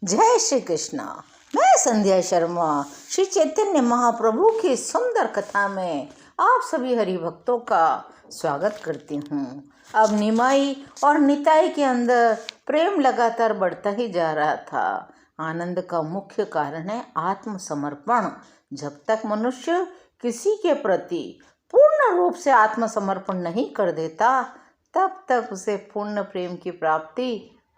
जय श्री कृष्णा। मैं संध्या शर्मा श्री चैतन्य महाप्रभु की सुंदर कथा में आप सभी हरि भक्तों का स्वागत करती हूँ। अब निमाई और निताई के अंदर प्रेम लगातार बढ़ता ही जा रहा था। आनंद का मुख्य कारण है आत्मसमर्पण। जब तक मनुष्य किसी के प्रति पूर्ण रूप से आत्मसमर्पण नहीं कर देता, तब तक उसे पूर्ण प्रेम की प्राप्ति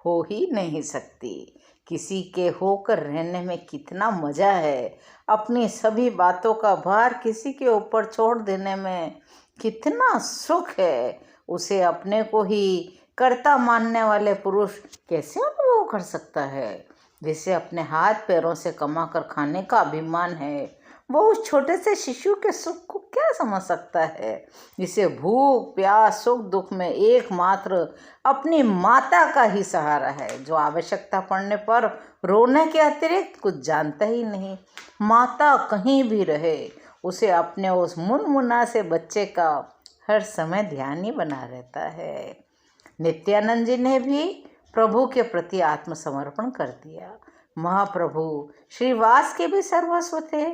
हो ही नहीं सकती। किसी के होकर रहने में कितना मजा है। अपनी सभी बातों का भार किसी के ऊपर छोड़ देने में कितना सुख है। उसे अपने को ही कर्ता मानने वाले पुरुष कैसे अनुभव कर सकता है। जिसे अपने हाथ पैरों से कमाकर खाने का अभिमान है, वो उस छोटे से शिशु के सुख को क्या समझ सकता है। जिसे भूख प्यास सुख दुख में एकमात्र अपनी माता का ही सहारा है, जो आवश्यकता पड़ने पर रोने के अतिरिक्त कुछ जानता ही नहीं। माता कहीं भी रहे, उसे अपने उस मुनमुना से बच्चे का हर समय ध्यान ही बना रहता है। नित्यानंद जी ने भी प्रभु के प्रति आत्मसमर्पण कर दिया। महाप्रभु श्रीवास के भी सर्वस्व थे।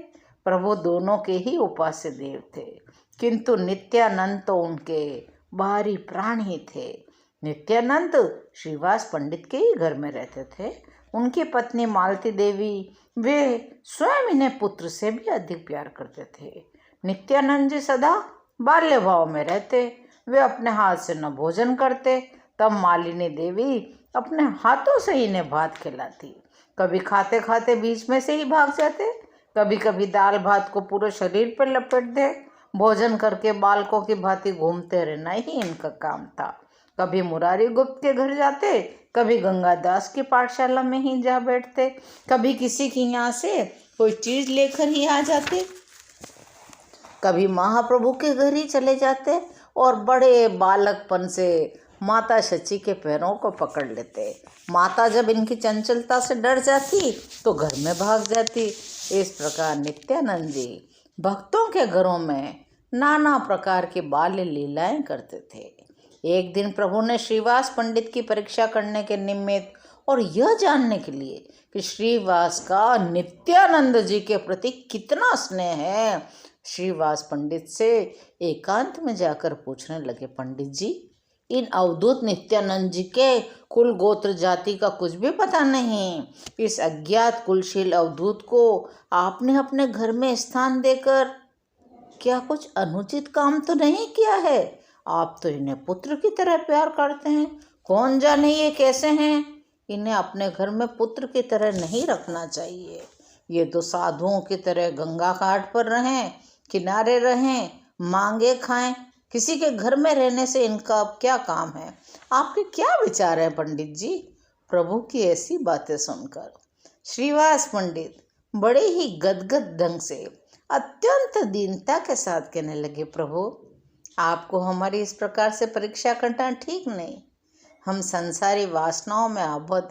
प्रभु दोनों के ही उपास्य देव थे, किंतु नित्यानंद तो उनके बाहरी प्राण ही थे। नित्यानंद श्रीवास पंडित के ही घर में रहते थे। उनकी पत्नी मालती देवी, वे स्वयं इन्हें पुत्र से भी अधिक प्यार करते थे। नित्यानंद जी सदा बाल्य भाव में रहते। वे अपने हाथ से न भोजन करते, तब मालिनी देवी अपने हाथों से इन्हें भात खिलाती। कभी खाते खाते बीच में से ही भाग जाते, कभी कभी दाल भात को पूरे शरीर पर लपेट दे। भोजन करके बालकों की भांति घूमते रहना ही इनका काम था। कभी मुरारी गुप्त के घर जाते, कभी गंगादास की पाठशाला में ही जा बैठते, कभी किसी की यहाँ से कोई चीज लेकर ही आ जाते, कभी महाप्रभु के घर ही चले जाते और बड़े बालकपन से माता शची के पैरों को पकड़ लेते। माता जब इनकी चंचलता से डर जाती तो घर में भाग जाती। इस प्रकार नित्यानंद जी भक्तों के घरों में नाना प्रकार की बाल्य लीलाएं करते थे। एक दिन प्रभु ने श्रीवास पंडित की परीक्षा करने के निमित्त और यह जानने के लिए कि श्रीवास का नित्यानंद जी के प्रति कितना स्नेह है, श्रीवास पंडित से एकांत में जाकर पूछने लगे, पंडित जी, इन अवधूत नित्यानंद जी के कुल गोत्र जाति का कुछ भी पता नहीं। इस अज्ञात कुलशील अवधूत को आपने अपने घर में स्थान देकर क्या कुछ अनुचित काम तो नहीं किया है? आप तो इन्हें पुत्र की तरह प्यार करते हैं। कौन जाने ये कैसे हैं। इन्हें अपने घर में पुत्र की तरह नहीं रखना चाहिए। ये तो साधुओं की तरह गंगा घाट पर रहें, किनारे रहें, मांगे खाएं। किसी के घर में रहने से इनका अब क्या काम है? आपके क्या विचार हैं पंडित जी? प्रभु की ऐसी बातें सुनकर श्रीवास पंडित बड़े ही गदगद ढंग से अत्यंत दीनता के साथ कहने लगे, प्रभु, आपको हमारी इस प्रकार से परीक्षा करना ठीक नहीं। हम संसारी वासनाओं में आबद्ध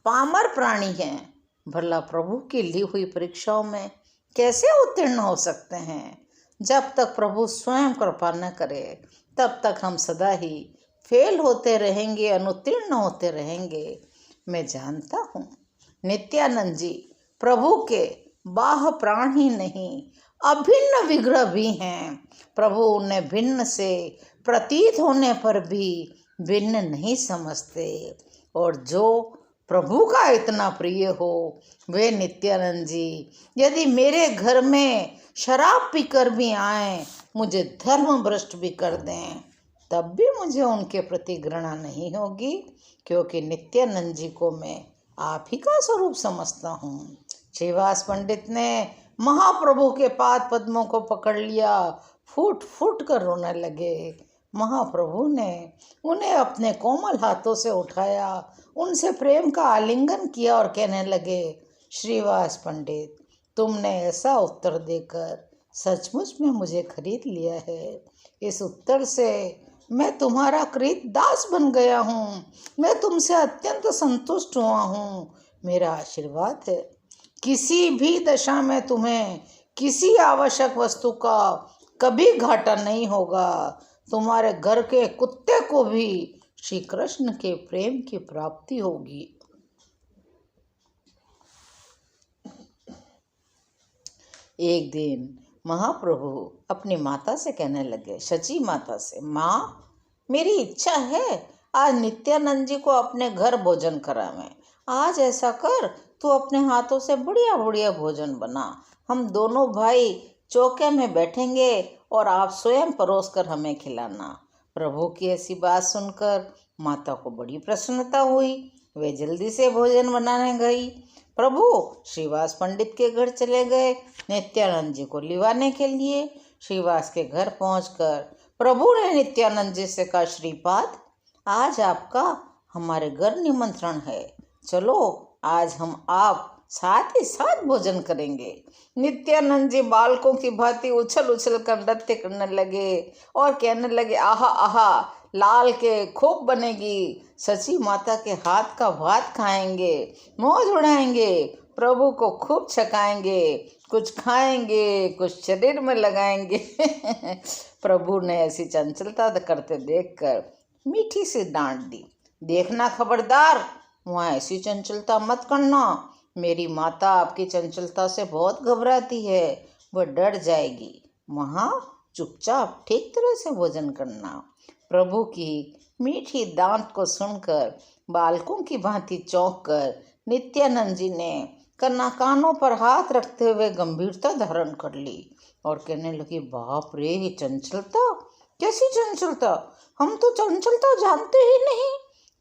पामर प्राणी हैं। भला प्रभु की ली हुई परीक्षाओं में कैसे उत्तीर्ण हो सकते हैं? जब तक प्रभु स्वयं कृपा न करे, तब तक हम सदा ही फेल होते रहेंगे, अनुत्तीर्ण होते रहेंगे। मैं जानता हूँ नित्यानंद जी प्रभु के बाह्य प्राण ही नहीं, अभिन्न विग्रह भी हैं। प्रभु उन्हें भिन्न से प्रतीत होने पर भी भिन्न नहीं समझते। और जो प्रभु का इतना प्रिय हो, वे नित्यानंद जी यदि मेरे घर में शराब पीकर भी आए, मुझे धर्म भ्रष्ट भी कर दें, तब भी मुझे उनके प्रति घृणा नहीं होगी, क्योंकि नित्यानंद जी को मैं आप ही का स्वरूप समझता हूँ। श्रीवास पंडित ने महाप्रभु के पाद पद्मों को पकड़ लिया, फूट फूट कर रोने लगे। महाप्रभु ने उन्हें अपने कोमल हाथों से उठाया, उनसे प्रेम का आलिंगन किया और कहने लगे, श्रीवास पंडित, तुमने ऐसा उत्तर देकर सचमुच में मुझे खरीद लिया है। इस उत्तर से मैं तुम्हारा कृत दास बन गया हूँ। मैं तुमसे अत्यंत संतुष्ट हुआ हूँ। मेरा आशीर्वाद है, किसी भी दशा में तुम्हें किसी आवश्यक वस्तु का कभी घाटा नहीं होगा। तुम्हारे घर के कुत्ते को भी श्री कृष्ण के प्रेम की प्राप्ति होगी। एक दिन महाप्रभु अपनी माता से कहने लगे, शची माता से, माँ मेरी इच्छा है आज नित्यानंद जी को अपने घर भोजन करावें। आज ऐसा कर, तू अपने हाथों से बढ़िया बढ़िया भोजन बना, हम दोनों भाई चौके में बैठेंगे और आप स्वयं परोस कर हमें खिलाना। प्रभु की ऐसी बात सुनकर माता को बड़ी प्रसन्नता हुई। वे जल्दी से भोजन बनाने गई। प्रभु श्रीवास पंडित के घर चले गए नित्यानंद जी को लिवाने के लिए। श्रीवास के घर पहुंचकर प्रभु ने नित्यानंद जी से कहा, श्रीपाद आज आपका हमारे घर निमंत्रण है, चलो आज हम आप साथ ही साथ भोजन करेंगे। नित्यानंद जी बालकों की भांति उछल उछल कर नृत्य करने लगे और कहने लगे, आहा आहा लाल के खूब बनेगी, सची माता के हाथ का भात खाएंगे, मौज उड़ाएंगे, प्रभु को खूब छकाएंगे, कुछ खाएंगे कुछ शरीर में लगाएंगे। प्रभु ने ऐसी चंचलता करते देखकर मीठी सी डांट दी, देखना खबरदार, वहाँ ऐसी चंचलता मत करना, मेरी माता आपकी चंचलता से बहुत घबराती है, वह डर जाएगी, वहाँ चुपचाप ठीक तरह से भोजन करना। प्रभु की मीठी डांट को सुनकर बालकों की भांति चौंक कर नित्यानंद जी ने कानों पर हाथ रखते हुए गंभीरता धारण कर ली और कहने लगी, बाप रे ये चंचलता, कैसी चंचलता, हम तो चंचलता जानते ही नहीं,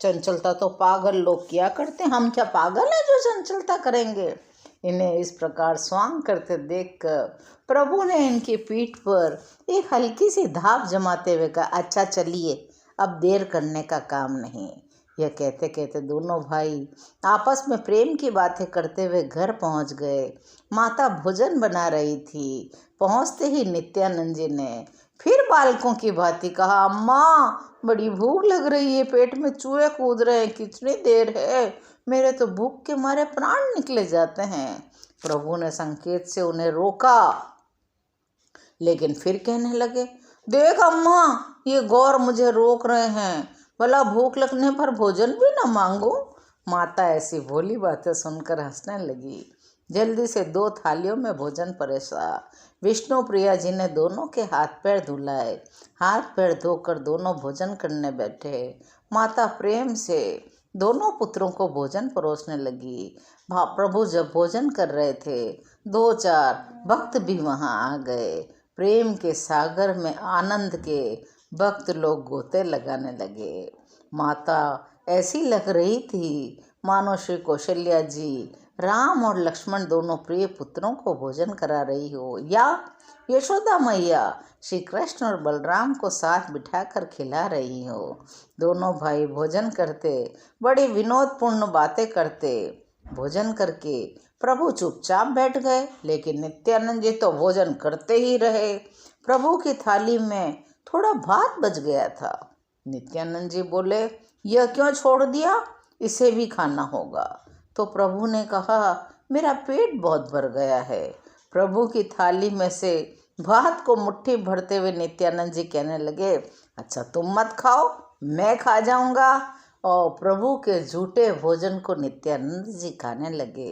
चंचलता तो पागल लोग किया करते, हम क्या पागल हैं जो चंचलता करेंगे। इन्हें इस प्रकार स्वांग करते देखकर प्रभु ने इनकी पीठ पर एक हल्की सी धाप जमाते हुए कहा, अच्छा चलिए अब देर करने का काम नहीं। यह कहते कहते दोनों भाई आपस में प्रेम की बातें करते हुए घर पहुंच गए। माता भोजन बना रही थी। पहुंचते ही नित्यानंद जी ने फिर बालकों की भांति कहा, अम्मा बड़ी भूख लग रही है, पेट में चूहे कूद रहे हैं, कितनी देर है, मेरे तो भूख के मारे प्राण निकले जाते हैं। प्रभु ने संकेत से उन्हें रोका, लेकिन फिर कहने लगे, देख अम्मा ये गौर मुझे रोक रहे हैं, भला भूख लगने पर भोजन भी न मांगो। माता ऐसी भोली बातें सुनकर हंसने लगी। जल्दी से 2 थालियों में भोजन परोसा। विष्णु प्रिया जी ने दोनों के हाथ पैर धुलाए। हाथ पैर धोकर दोनों भोजन करने बैठे। माता प्रेम से दोनों पुत्रों को भोजन परोसने लगी। प्रभु जब भोजन कर रहे थे 2-4 भक्त भी वहां आ गए। प्रेम के सागर में आनंद के भक्त लोग गोते लगाने लगे। माता ऐसी लग रही थी मानो श्री कौशल्या जी राम और लक्ष्मण दोनों प्रिय पुत्रों को भोजन करा रही हो, या यशोदा मैया श्री कृष्ण और बलराम को साथ बिठाकर खिला रही हो। दोनों भाई भोजन करते, बड़ी विनोदपूर्ण बातें करते। भोजन करके प्रभु चुपचाप बैठ गए, लेकिन नित्यानंद जी तो भोजन करते ही रहे। प्रभु की थाली में थोड़ा भात बच गया था। नित्यानंद जी बोले, यह क्यों छोड़ दिया, इसे भी खाना होगा। तो प्रभु ने कहा, मेरा पेट बहुत भर गया है। प्रभु की थाली में से भात को मुट्ठी भरते हुए नित्यानंद जी कहने लगे, अच्छा तुम मत खाओ, मैं खा जाऊंगा। और प्रभु के झूठे भोजन को नित्यानंद जी खाने लगे।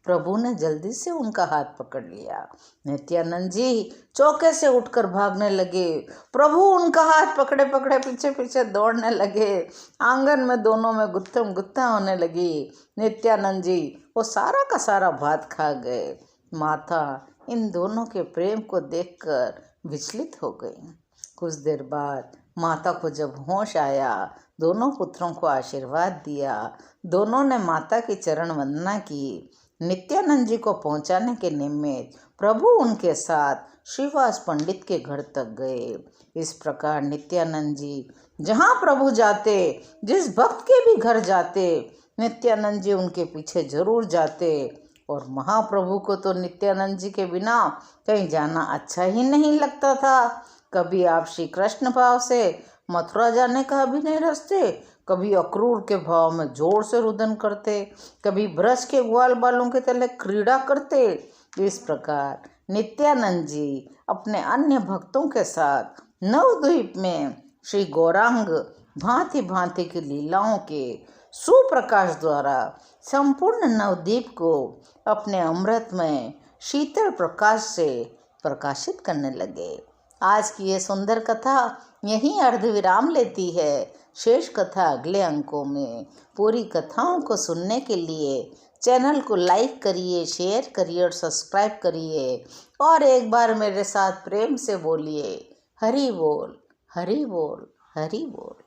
प्रभु ने जल्दी से उनका हाथ पकड़ लिया। नित्यानंद जी चौके से उठकर भागने लगे। प्रभु उनका हाथ पकड़े पकड़े पीछे पीछे दौड़ने लगे। आंगन में दोनों में गुत्थम गुत्था होने लगी। नित्यानंद जी वो सारा का सारा भात खा गए। माता इन दोनों के प्रेम को देखकर विचलित हो गई। कुछ देर बाद माता को जब होश आया, दोनों पुत्रों को आशीर्वाद दिया। दोनों ने माता की चरण वंदना की। नित्यानंद जी को पहुंचाने के निमित्त प्रभु उनके साथ श्रीवास पंडित के घर तक गए। इस प्रकार नित्यानंद जी जहाँ प्रभु जाते, जिस भक्त के भी घर जाते, नित्यानंद जी उनके पीछे जरूर जाते। और महाप्रभु को तो नित्यानंद जी के बिना कहीं जाना अच्छा ही नहीं लगता था। कभी आप श्री कृष्ण भाव से मथुरा जाने का अभिनय रचते, कभी अक्रूर के भाव में जोर से रुदन करते, कभी ब्रज के ग्वाल बालों के तले क्रीड़ा करते। इस प्रकार नित्यानंद जी अपने अन्य भक्तों के साथ नवद्वीप में श्री गौरांग भांति भांति की लीलाओं के सुप्रकाश द्वारा संपूर्ण नवद्वीप को अपने अमृतमय शीतल प्रकाश से प्रकाशित करने लगे। आज की ये सुंदर कथा यहीं अर्धविराम लेती है। शेष कथा अगले अंकों में। पूरी कथाओं को सुनने के लिए चैनल को लाइक करिए, शेयर करिए और सब्सक्राइब करिए। और एक बार मेरे साथ प्रेम से बोलिए, हरि बोल, हरि बोल, हरि बोल।